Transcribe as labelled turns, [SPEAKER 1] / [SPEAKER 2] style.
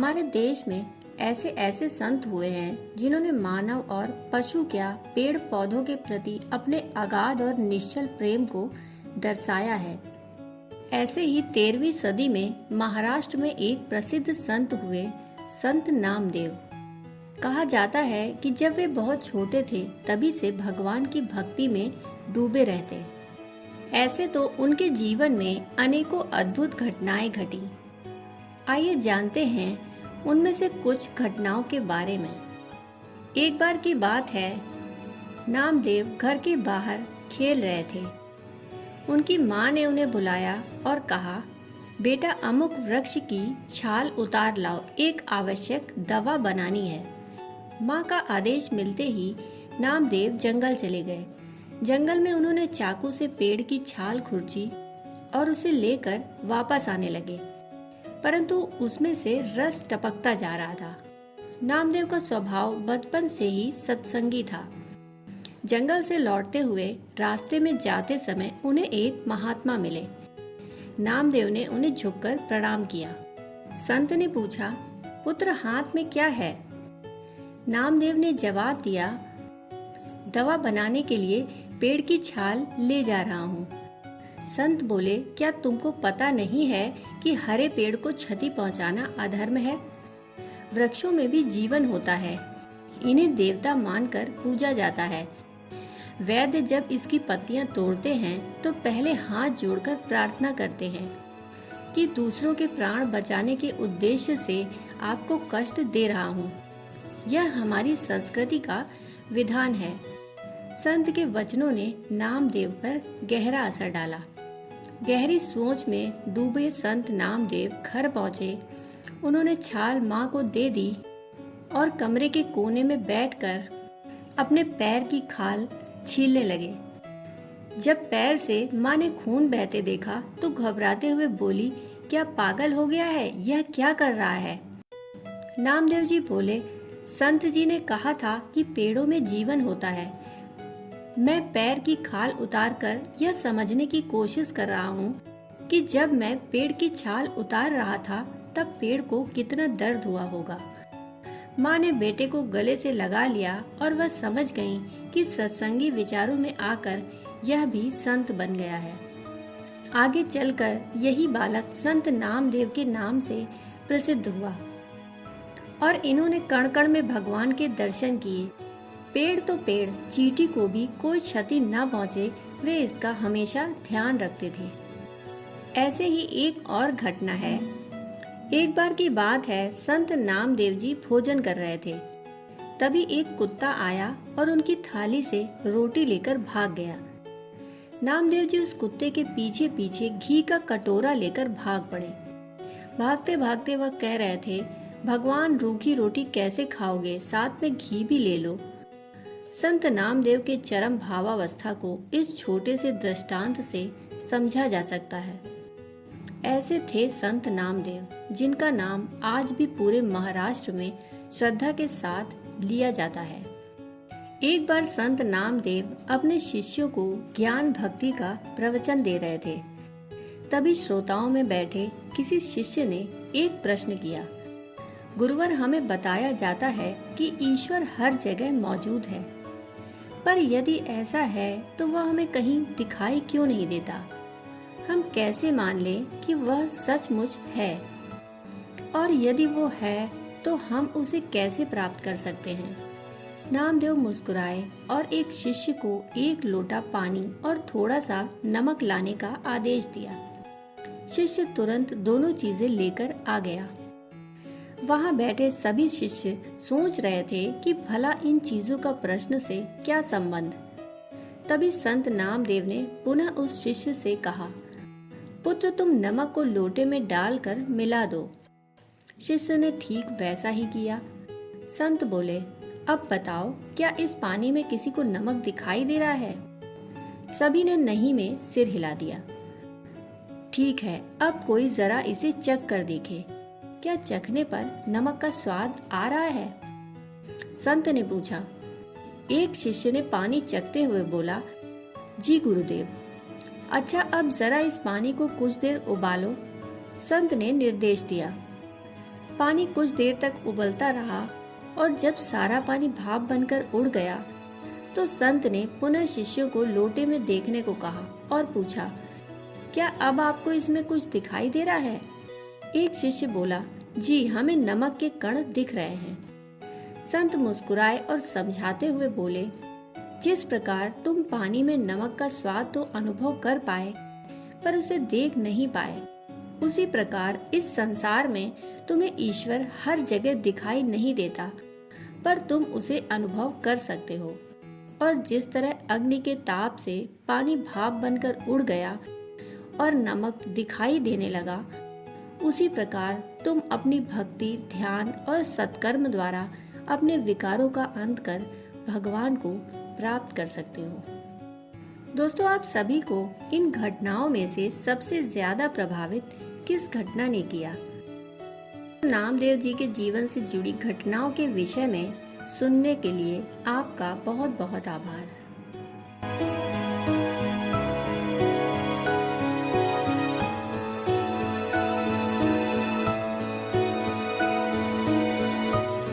[SPEAKER 1] हमारे देश में ऐसे ऐसे संत हुए हैं जिन्होंने मानव और पशु क्या पेड़ पौधों के प्रति अपने अगाध और निश्चल प्रेम को दर्शाया है। ऐसे ही 13वीं सदी में महाराष्ट्र में एक प्रसिद्ध संत हुए संत नामदेव। कहा जाता है कि जब वे बहुत छोटे थे तभी से भगवान की भक्ति में डूबे रहते। ऐसे तो उनके जीवन में अनेकों अद्भुत घटनाएं घटी। आइए जानते हैं उनमें से कुछ घटनाओं के बारे में। एक बार की बात है, नामदेव घर के बाहर खेल रहे थे। उनकी माँ ने उन्हें बुलाया और कहा, बेटा अमुक वृक्ष की छाल उतार लाओ, एक आवश्यक दवा बनानी है। माँ का आदेश मिलते ही नामदेव जंगल चले गए। जंगल में उन्होंने चाकू से पेड़ की छाल खुरची और उसे लेकर वापस आने लगे, परंतु उसमें से रस टपकता जा रहा था। नामदेव का स्वभाव बचपन से ही सत्संगी था। जंगल से लौटते हुए रास्ते में जाते समय उन्हें एक महात्मा मिले। नामदेव ने उन्हें झुककर प्रणाम किया। संत ने पूछा, पुत्र हाथ में क्या है? नामदेव ने जवाब दिया, दवा बनाने के लिए पेड़ की छाल ले जा रहा हूँ। संत बोले, क्या तुमको पता नहीं है कि हरे पेड़ को क्षति पहुंचाना अधर्म है? वृक्षों में भी जीवन होता है, इन्हें देवता मानकर पूजा जाता है। वैद्य जब इसकी पत्तियां तोड़ते हैं तो पहले हाथ जोड़कर प्रार्थना करते हैं कि दूसरों के प्राण बचाने के उद्देश्य से आपको कष्ट दे रहा हूँ। यह हमारी संस्कृति का विधान है। संत के वचनों ने नामदेव पर गहरा असर डाला। गहरी सोच में डूबे संत नामदेव घर पहुंचे। उन्होंने छाल माँ को दे दी और कमरे के कोने में बैठकर अपने पैर की खाल छीलने लगे। जब पैर से माँ ने खून बहते देखा तो घबराते हुए बोली, क्या पागल हो गया है? यह क्या कर रहा है? नामदेव जी बोले, संत जी ने कहा था कि पेड़ों में जीवन होता है। मैं पैर की खाल उतारकर यह समझने की कोशिश कर रहा हूँ कि जब मैं पेड़ की छाल उतार रहा था तब पेड़ को कितना दर्द हुआ होगा। माँ ने बेटे को गले से लगा लिया और वह समझ गई कि सत्संगी विचारों में आकर यह भी संत बन गया है। आगे चलकर यही बालक संत नामदेव के नाम से प्रसिद्ध हुआ और इन्होंने कण कण में भगवान के दर्शन किए। पेड़ तो पेड़, चींटी को भी कोई क्षति न पहुँचे, वे इसका हमेशा ध्यान रखते थे। ऐसे ही एक और घटना है। एक बार की बात है, संत नामदेव जी भोजन कर रहे थे। तभी एक कुत्ता आया और उनकी थाली से रोटी लेकर भाग गया। नामदेव जी उस कुत्ते के पीछे पीछे घी का कटोरा लेकर भाग पड़े। भागते भागते वह कह रहे थे, भगवान रूखी रोटी कैसे खाओगे, साथ में घी भी ले लो। संत नामदेव के चरम भावावस्था को इस छोटे से दृष्टांत से समझा जा सकता है। ऐसे थे संत नामदेव, जिनका नाम आज भी पूरे महाराष्ट्र में श्रद्धा के साथ लिया जाता है। एक बार संत नामदेव अपने शिष्यों को ज्ञान भक्ति का प्रवचन दे रहे थे। तभी श्रोताओं में बैठे किसी शिष्य ने एक प्रश्न किया, गुरुवर, हमें बताया जाता है कि ईश्वर हर जगह मौजूद है, पर यदि ऐसा है तो वह हमें कहीं दिखाई क्यों नहीं देता? हम कैसे मान लें कि वह सचमुच है? और यदि वो है तो हम उसे कैसे प्राप्त कर सकते हैं? नामदेव मुस्कुराए और एक शिष्य को एक लोटा पानी और थोड़ा सा नमक लाने का आदेश दिया। शिष्य तुरंत दोनों चीजें लेकर आ गया। वहां बैठे सभी शिष्य सोच रहे थे कि भला इन चीजों का प्रश्न से क्या संबंध। तभी संत नामदेव ने पुनः उस शिष्य से कहा, पुत्र, तुम नमक को लोटे में डालकर मिला दो। शिष्य ने ठीक वैसा ही किया। संत बोले, अब बताओ, क्या इस पानी में किसी को नमक दिखाई दे रहा है? सभी ने नहीं में सिर हिला दिया। ठीक है, अब कोई जरा इसे चख कर देखे, क्या चखने पर नमक का स्वाद आ रहा है? संत ने पूछा। एक शिष्य ने पानी चखते हुए बोला, जी गुरुदेव। अच्छा, अब जरा इस पानी को कुछ देर उबालो, संत ने निर्देश दिया। पानी कुछ देर तक उबलता रहा और जब सारा पानी भाप बनकर उड़ गया तो संत ने पुनः शिष्यों को लोटे में देखने को कहा और पूछा, क्या अब आपको इसमें कुछ दिखाई दे रहा है? एक शिष्य बोला, जी हमें नमक के कण दिख रहे हैं। संत मुस्कुराए और समझाते हुए बोले, जिस प्रकार तुम पानी में नमक का स्वाद तो अनुभव कर पाए पर उसे देख नहीं पाए, उसी प्रकार इस संसार में तुम्हें ईश्वर हर जगह दिखाई नहीं देता पर तुम उसे अनुभव कर सकते हो। और जिस तरह अग्नि के ताप से पानी भाप बनकर उड़ गया और नमक दिखाई देने लगा, उसी प्रकार तुम अपनी भक्ति, ध्यान और सत्कर्म द्वारा अपने विकारों का अंत कर भगवान को प्राप्त कर सकते हो। दोस्तों, आप सभी को इन घटनाओं में से सबसे ज्यादा प्रभावित किस घटना ने किया? नामदेव जी के जीवन से जुड़ी घटनाओं के विषय में सुनने के लिए आपका बहुत बहुत आभार।